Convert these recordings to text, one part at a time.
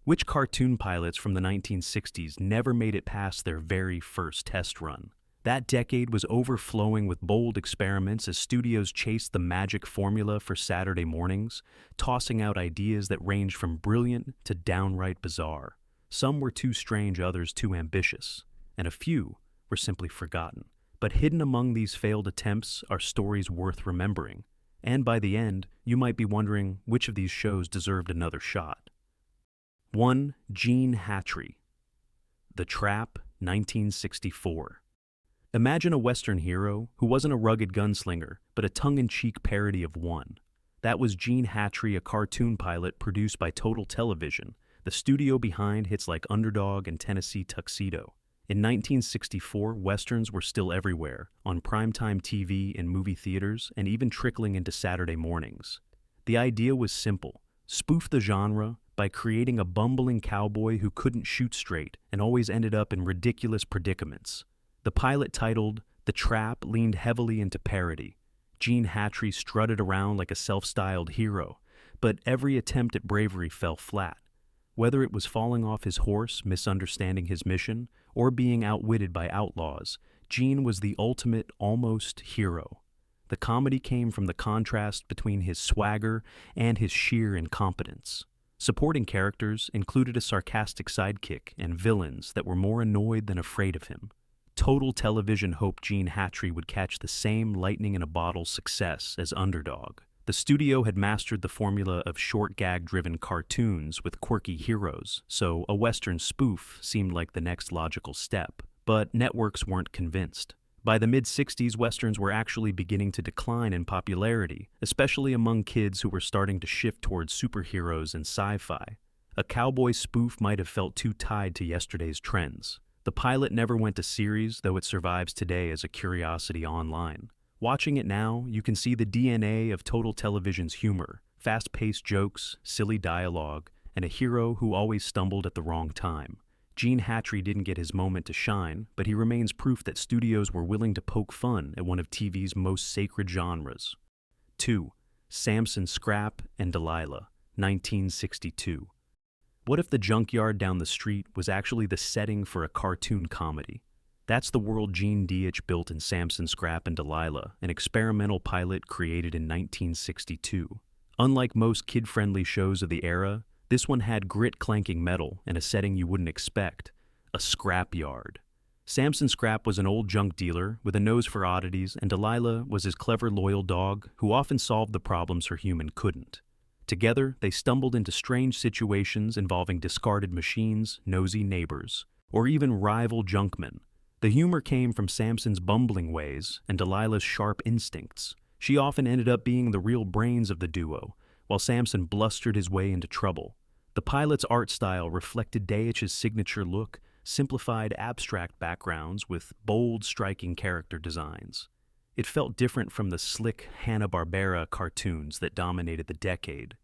Which cartoon pilots from the 1960s never made it past their very first test run? That decade was overflowing with bold experiments as studios chased the magic formula for Saturday mornings, tossing out ideas that ranged from brilliant to downright bizarre. Some were too strange, others too ambitious, and a few were simply forgotten. But hidden among these failed attempts are stories worth remembering. And by the end, you might be wondering which of these shows deserved another shot. 1. Gene Hatchery. The Trap, 1964. Imagine a Western hero who wasn't a rugged gunslinger, but a tongue-in-cheek parody of one. That was Gene Hatchery, a cartoon pilot produced by Total Television, the studio behind hits like Underdog and Tennessee Tuxedo. In 1964, Westerns were still everywhere, on primetime TV, in movie theaters, and even trickling into Saturday mornings. The idea was simple: spoof the genre by creating a bumbling cowboy who couldn't shoot straight and always ended up in ridiculous predicaments. The pilot, titled The Trap, leaned heavily into parody. Gene Hatchery strutted around like a self-styled hero, but every attempt at bravery fell flat. Whether it was falling off his horse, misunderstanding his mission, or being outwitted by outlaws, Gene was the ultimate almost hero. The comedy came from the contrast between his swagger and his sheer incompetence. Supporting characters included a sarcastic sidekick and villains that were more annoyed than afraid of him. Total Television hoped Gene Hatchery would catch the same lightning-in-a-bottle success as Underdog. The studio had mastered the formula of short gag-driven cartoons with quirky heroes, so a Western spoof seemed like the next logical step. But networks weren't convinced. By the mid-60s, Westerns were actually beginning to decline in popularity, especially among kids who were starting to shift towards superheroes and sci-fi. A cowboy spoof might have felt too tied to yesterday's trends. The pilot never went to series, though it survives today as a curiosity online. Watching it now, you can see the DNA of Total Television's humor: fast-paced jokes, silly dialogue, and a hero who always stumbled at the wrong time. Gene Hatchery didn't get his moment to shine, but he remains proof that studios were willing to poke fun at one of TV's most sacred genres. 2. Samson, Scrap, and Delilah, 1962. What if the junkyard down the street was actually the setting for a cartoon comedy? That's the world Gene Deitch built in Samson, Scrap, and Delilah, an experimental pilot created in 1962. Unlike most kid-friendly shows of the era, this one had grit-clanking metal and a setting you wouldn't expect: a scrapyard. Samson Scrap was an old junk dealer with a nose for oddities, and Delilah was his clever, loyal dog who often solved the problems her human couldn't. Together, they stumbled into strange situations involving discarded machines, nosy neighbors, or even rival junkmen. The humor came from Samson's bumbling ways and Delilah's sharp instincts. She often ended up being the real brains of the duo, while Samson blustered his way into trouble. The pilot's art style reflected Deitch's signature look: simplified, abstract backgrounds with bold, striking character designs. It felt different from the slick Hanna-Barbera cartoons that dominated the decade.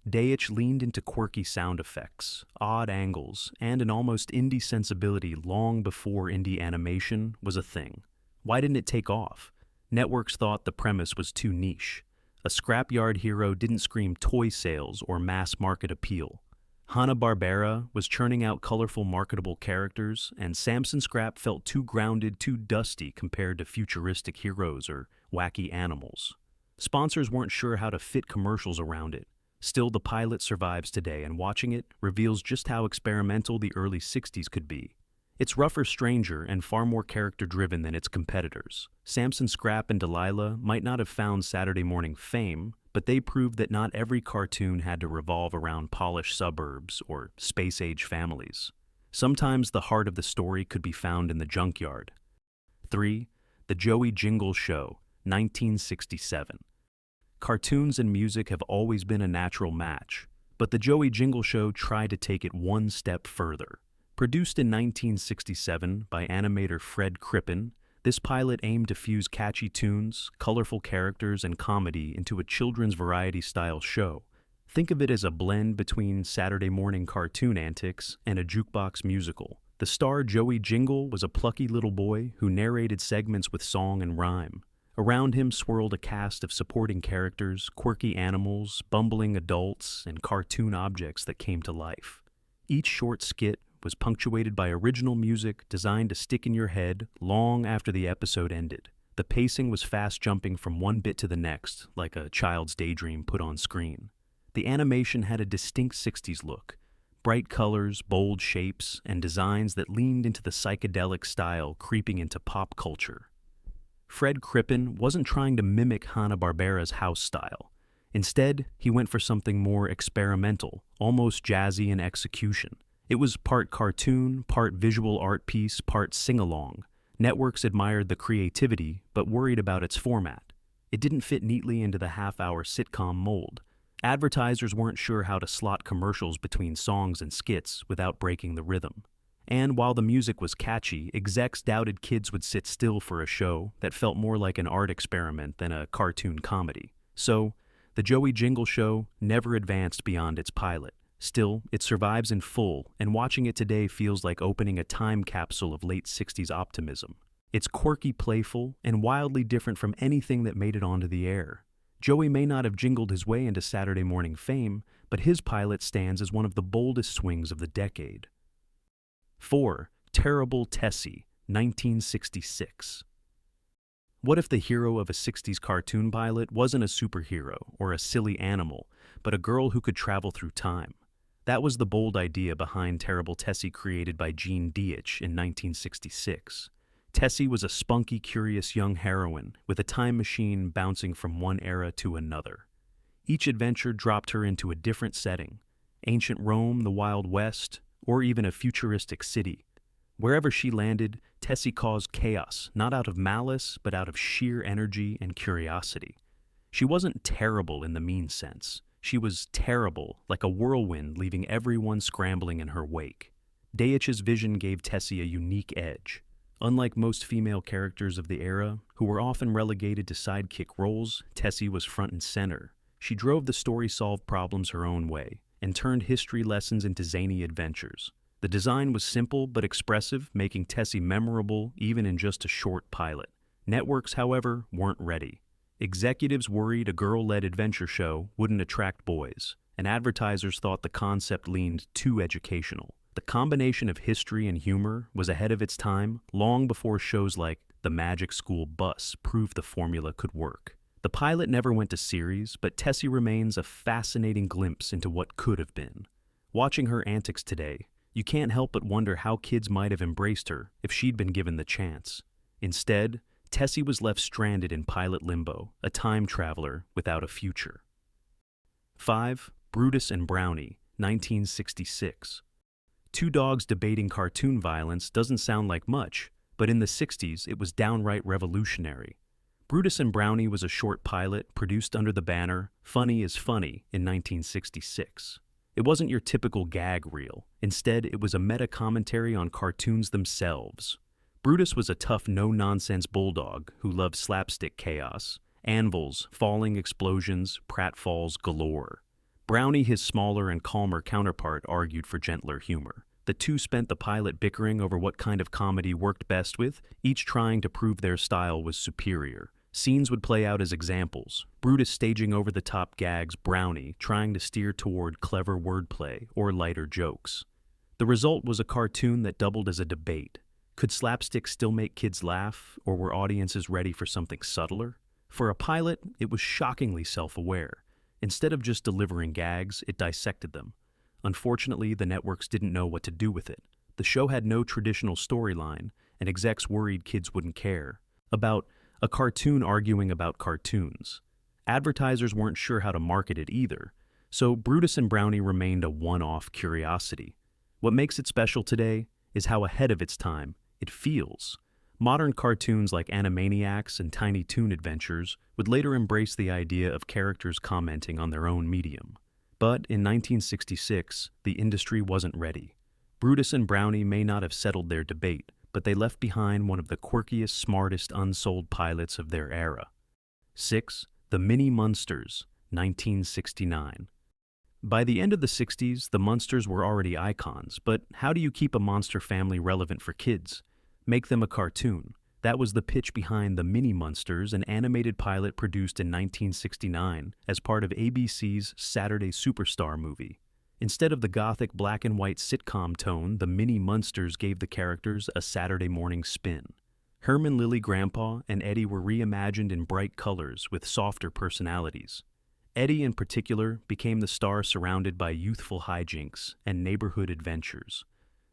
Deitch leaned into quirky sound effects, odd angles, and an almost indie sensibility long before indie animation was a thing. Why didn't it take off? Networks thought the premise was too niche. A scrapyard hero didn't scream toy sales or mass-market appeal. Hanna-Barbera was churning out colorful, marketable characters, and Samson Scrap felt too grounded, too dusty compared to futuristic heroes or wacky animals. Sponsors weren't sure how to fit commercials around it. Still, the pilot survives today, and watching it reveals just how experimental the early 60s could be. It's rougher, stranger, and far more character-driven than its competitors. Samson Scrap and Delilah might not have found Saturday morning fame, but they proved that not every cartoon had to revolve around polished suburbs or space-age families. Sometimes the heart of the story could be found in the junkyard. 3. The Joey Jingle Show, 1967. Cartoons and music have always been a natural match, but the Joey Jingle Show tried to take it one step further. Produced in 1967 by animator Fred Crippen, this pilot aimed to fuse catchy tunes, colorful characters, and comedy into a children's variety-style show. Think of it as a blend between Saturday morning cartoon antics and a jukebox musical. The star, Joey Jingle, was a plucky little boy who narrated segments with song and rhyme. Around him swirled a cast of supporting characters, quirky animals, bumbling adults, and cartoon objects that came to life. Each short skit was punctuated by original music designed to stick in your head long after the episode ended. The pacing was fast jumping from one bit to the next, like a child's daydream put on screen. The animation had a distinct 60s look, bright colors, bold shapes, and designs that leaned into the psychedelic style creeping into pop culture. Fred Crippen wasn't trying to mimic Hanna-Barbera's house style. Instead, he went for something more experimental, almost jazzy in execution. It was part cartoon, part visual art piece, part sing-along. Networks admired the creativity, but worried about its format. It didn't fit neatly into the half-hour sitcom mold. Advertisers weren't sure how to slot commercials between songs and skits without breaking the rhythm. And while the music was catchy, execs doubted kids would sit still for a show that felt more like an art experiment than a cartoon comedy. So, the Joey Jingle Show never advanced beyond its pilot. Still, it survives in full, and watching it today feels like opening a time capsule of late 60s optimism. It's quirky, playful, and wildly different from anything that made it onto the air. Joey may not have jingled his way into Saturday morning fame, but his pilot stands as one of the boldest swings of the decade. 4. Terrible Tessy, 1966. What if the hero of a 60s cartoon pilot wasn't a superhero or a silly animal, but a girl who could travel through time? That was the bold idea behind Terrible Tessy, created by Gene Deitch in 1966. Tessy was a spunky, curious young heroine with a time machine bouncing from one era to another. Each adventure dropped her into a different setting: ancient Rome, the Wild West, or even a futuristic city. Wherever she landed, Tessy caused chaos, not out of malice, but out of sheer energy and curiosity. She wasn't terrible in the mean sense. She was terrible, like a whirlwind leaving everyone scrambling in her wake. Deitch's vision gave Tessy a unique edge. Unlike most female characters of the era, who were often relegated to sidekick roles, Tessy was front and center. She drove the story-solved problems her own way, and turned history lessons into zany adventures. The design was simple but expressive, making Tessy memorable even in just a short pilot. Networks, however, weren't ready. Executives worried a girl-led adventure show wouldn't attract boys, and advertisers thought the concept leaned too educational. The combination of history and humor was ahead of its time long before shows like The Magic School Bus proved the formula could work. The pilot never went to series, but Tessy remains a fascinating glimpse into what could have been. Watching her antics today, you can't help but wonder how kids might have embraced her if she'd been given the chance. Instead, Tessy was left stranded in pilot limbo, a time traveler without a future. 5. Brutus and Brownie, 1966. Two dogs debating cartoon violence doesn't sound like much, but in the 60s it was downright revolutionary. Brutus and Brownie was a short pilot produced under the banner Funny is Funny in 1966. It wasn't your typical gag reel. Instead, it was a meta-commentary on cartoons themselves. Brutus was a tough, no-nonsense bulldog who loved slapstick chaos, anvils, falling explosions, pratfalls galore. Brownie, his smaller and calmer counterpart, argued for gentler humor. The two spent the pilot bickering over what kind of comedy worked best with, each trying to prove their style was superior. Scenes would play out as examples, Brutus staging over-the-top gags, Brownie trying to steer toward clever wordplay or lighter jokes. The result was a cartoon that doubled as a debate. Could slapstick still make kids laugh, or were audiences ready for something subtler? For a pilot, it was shockingly self-aware. Instead of just delivering gags, it dissected them. Unfortunately, the networks didn't know what to do with it. The show had no traditional storyline, and execs worried kids wouldn't care. About a cartoon arguing about cartoons. Advertisers weren't sure how to market it either, so Brutus and Brownie remained a one-off curiosity. What makes it special today is how ahead of its time it feels. Modern cartoons like Animaniacs and Tiny Toon Adventures would later embrace the idea of characters commenting on their own medium. But in 1966, the industry wasn't ready. Brutus and Brownie may not have settled their debate, but they left behind one of the quirkiest, smartest unsold pilots of their era. 6. The Mini Munsters, 1969. By the end of the 60s, the Munsters were already icons, but how do you keep a monster family relevant for kids? Make them a cartoon. That was the pitch behind The Mini Munsters, an animated pilot produced in 1969 as part of ABC's Saturday Superstar movie. Instead of the gothic black and white sitcom tone, the mini Munsters gave the characters a Saturday morning spin. Herman, Lily, Grandpa, and Eddie were reimagined in bright colors with softer personalities. Eddie, in particular, became the star surrounded by youthful hijinks and neighborhood adventures.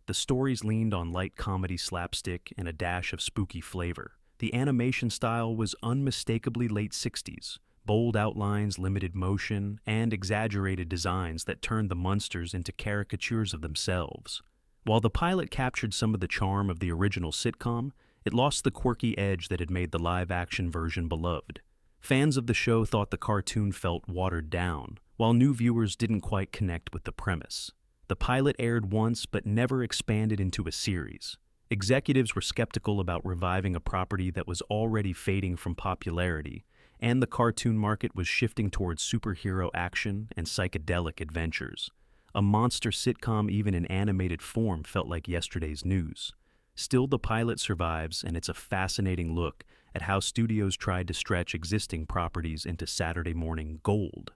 The stories leaned on light comedy slapstick and a dash of spooky flavor. The animation style was unmistakably late 60s, bold outlines, limited motion, and exaggerated designs that turned the Munsters into caricatures of themselves. While the pilot captured some of the charm of the original sitcom, it lost the quirky edge that had made the live-action version beloved. Fans of the show thought the cartoon felt watered down, while new viewers didn't quite connect with the premise. The pilot aired once but never expanded into a series. Executives were skeptical about reviving a property that was already fading from popularity, and the cartoon market was shifting towards superhero action and psychedelic adventures. A monster sitcom even in animated form felt like yesterday's news. Still, the pilot survives, and it's a fascinating look at how studios tried to stretch existing properties into Saturday morning gold.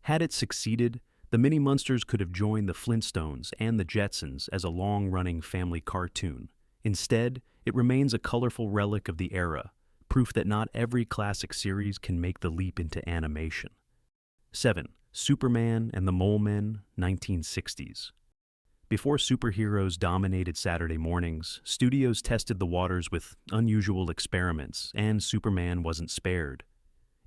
Had it succeeded, the Mini Munsters could have joined the Flintstones and the Jetsons as a long-running family cartoon. Instead, it remains a colorful relic of the era, proof that not every classic series can make the leap into animation. 7. Superman and the Molemen, 1960s. Before superheroes dominated Saturday mornings, studios tested the waters with unusual experiments, and Superman wasn't spared.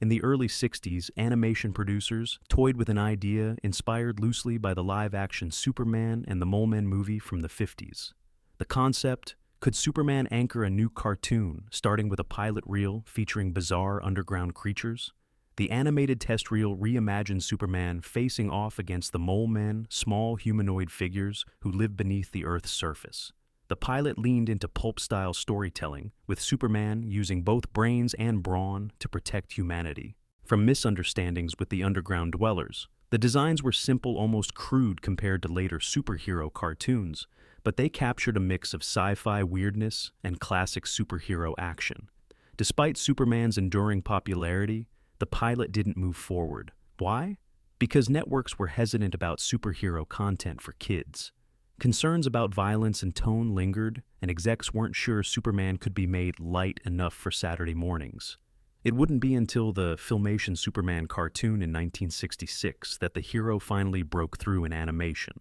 In the early 60s, animation producers toyed with an idea inspired loosely by the live-action Superman and the Molemen movie from the 50s. The concept: could Superman anchor a new cartoon, starting with a pilot reel featuring bizarre underground creatures? The animated test reel reimagined Superman facing off against the Molemen, small humanoid figures who live beneath the Earth's surface. The pilot leaned into pulp-style storytelling, with Superman using both brains and brawn to protect humanity from misunderstandings with the underground dwellers. The designs were simple, almost crude compared to later superhero cartoons, but they captured a mix of sci-fi weirdness and classic superhero action. Despite Superman's enduring popularity, the pilot didn't move forward. Why? Because networks were hesitant about superhero content for kids. Concerns about violence and tone lingered, and execs weren't sure Superman could be made light enough for Saturday mornings. It wouldn't be until the Filmation Superman cartoon in 1966 that the hero finally broke through in animation.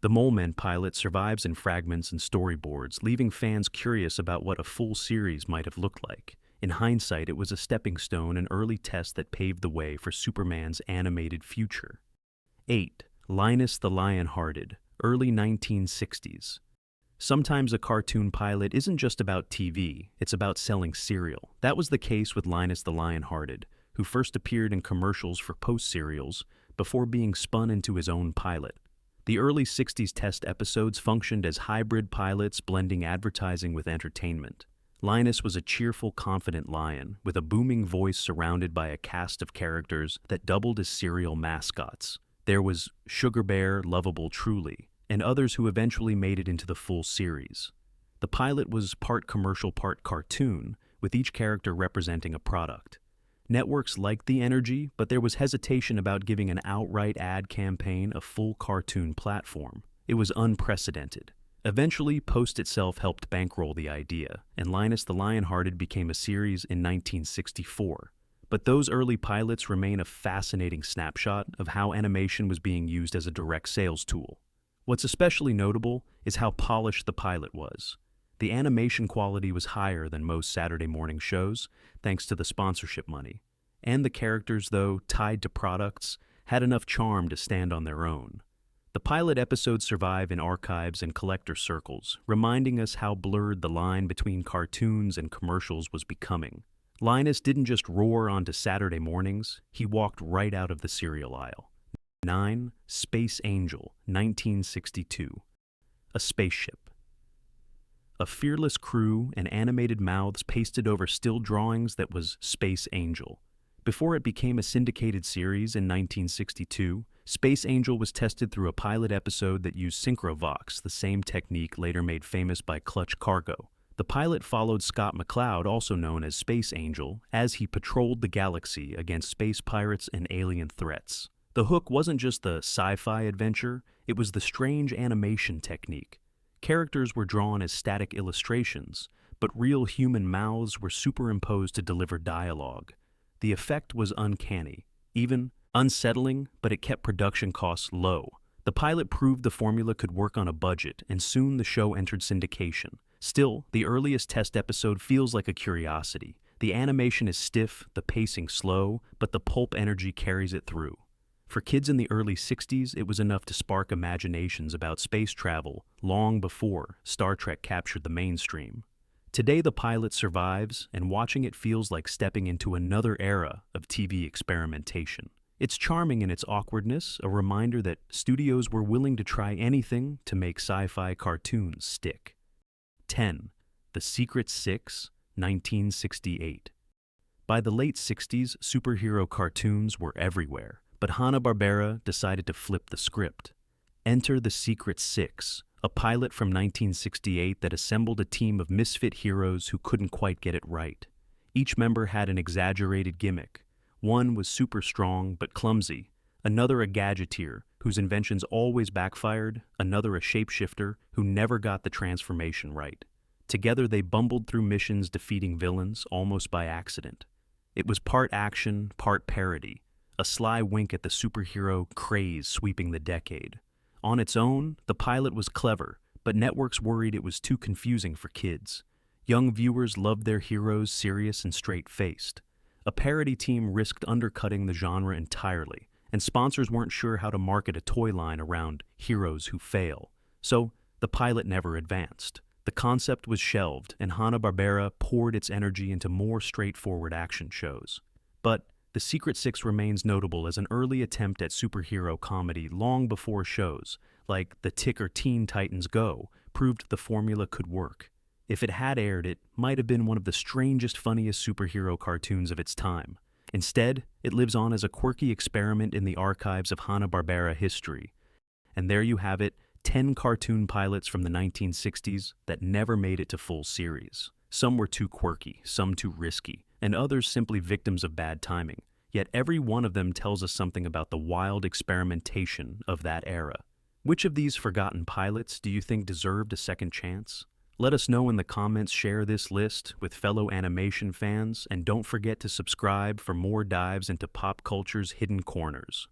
The Molemen pilot survives in fragments and storyboards, leaving fans curious about what a full series might have looked like. In hindsight, it was a stepping stone, an early test that paved the way for Superman's animated future. 8. Linus the Lionhearted, early 1960s. Sometimes a cartoon pilot isn't just about TV, it's about selling cereal. That was the case with Linus the Lionhearted, who first appeared in commercials for Post cereals before being spun into his own pilot. The early 60s test episodes functioned as hybrid pilots, blending advertising with entertainment. Linus was a cheerful, confident lion, with a booming voice surrounded by a cast of characters that doubled as cereal mascots. There was Sugar Bear, lovable truly, and others who eventually made it into the full series. The pilot was part commercial, part cartoon, with each character representing a product. Networks liked the energy, but there was hesitation about giving an outright ad campaign a full cartoon platform. It was unprecedented. Eventually, Post itself helped bankroll the idea, and Linus the Lionhearted became a series in 1964. But those early pilots remain a fascinating snapshot of how animation was being used as a direct sales tool. What's especially notable is how polished the pilot was. The animation quality was higher than most Saturday morning shows, thanks to the sponsorship money. And the characters, though tied to products, had enough charm to stand on their own. The pilot episodes survive in archives and collector circles, reminding us how blurred the line between cartoons and commercials was becoming. Linus didn't just roar onto Saturday mornings, he walked right out of the cereal aisle. 9. Space Angel, 1962. A spaceship. A fearless crew and animated mouths pasted over still drawings that was Space Angel. Before it became a syndicated series in 1962, Space Angel was tested through a pilot episode that used Synchrovox, the same technique later made famous by Clutch Cargo. The pilot followed Scott McCloud, also known as Space Angel, as he patrolled the galaxy against space pirates and alien threats. The hook wasn't just the sci-fi adventure, it was the strange animation technique. Characters were drawn as static illustrations, but real human mouths were superimposed to deliver dialogue. The effect was uncanny, even unsettling, but it kept production costs low. The pilot proved the formula could work on a budget, and soon the show entered syndication. Still, the earliest test episode feels like a curiosity. The animation is stiff, the pacing slow, but the pulp energy carries it through. For kids in the early 60s, it was enough to spark imaginations about space travel long before Star Trek captured the mainstream. Today the pilot survives, and watching it feels like stepping into another era of TV experimentation. It's charming in its awkwardness, a reminder that studios were willing to try anything to make sci-fi cartoons stick. 10. The Secret Six, 1968. By the late 60s, superhero cartoons were everywhere, but Hanna-Barbera decided to flip the script. Enter The Secret Six, a pilot from 1968 that assembled a team of misfit heroes who couldn't quite get it right. Each member had an exaggerated gimmick. One was super strong but clumsy, another a gadgeteer whose inventions always backfired, another a shapeshifter who never got the transformation right. Together they bumbled through missions defeating villains almost by accident. It was part action, part parody, a sly wink at the superhero craze sweeping the decade. On its own, the pilot was clever, but networks worried it was too confusing for kids. Young viewers loved their heroes serious and straight-faced. A parody team risked undercutting the genre entirely, and sponsors weren't sure how to market a toy line around heroes who fail. So, the pilot never advanced. The concept was shelved, and Hanna-Barbera poured its energy into more straightforward action shows. But The Secret Six remains notable as an early attempt at superhero comedy long before shows, like The Tick or Teen Titans Go, proved the formula could work. If it had aired, it might have been one of the strangest, funniest superhero cartoons of its time. Instead, it lives on as a quirky experiment in the archives of Hanna-Barbera history. And there you have it, 10 cartoon pilots from the 1960s that never made it to full series. Some were too quirky, some too risky, and others simply victims of bad timing. Yet every one of them tells us something about the wild experimentation of that era. Which of these forgotten pilots do you think deserved a second chance? Let us know in the comments, share this list with fellow animation fans, and don't forget to subscribe for more dives into pop culture's hidden corners.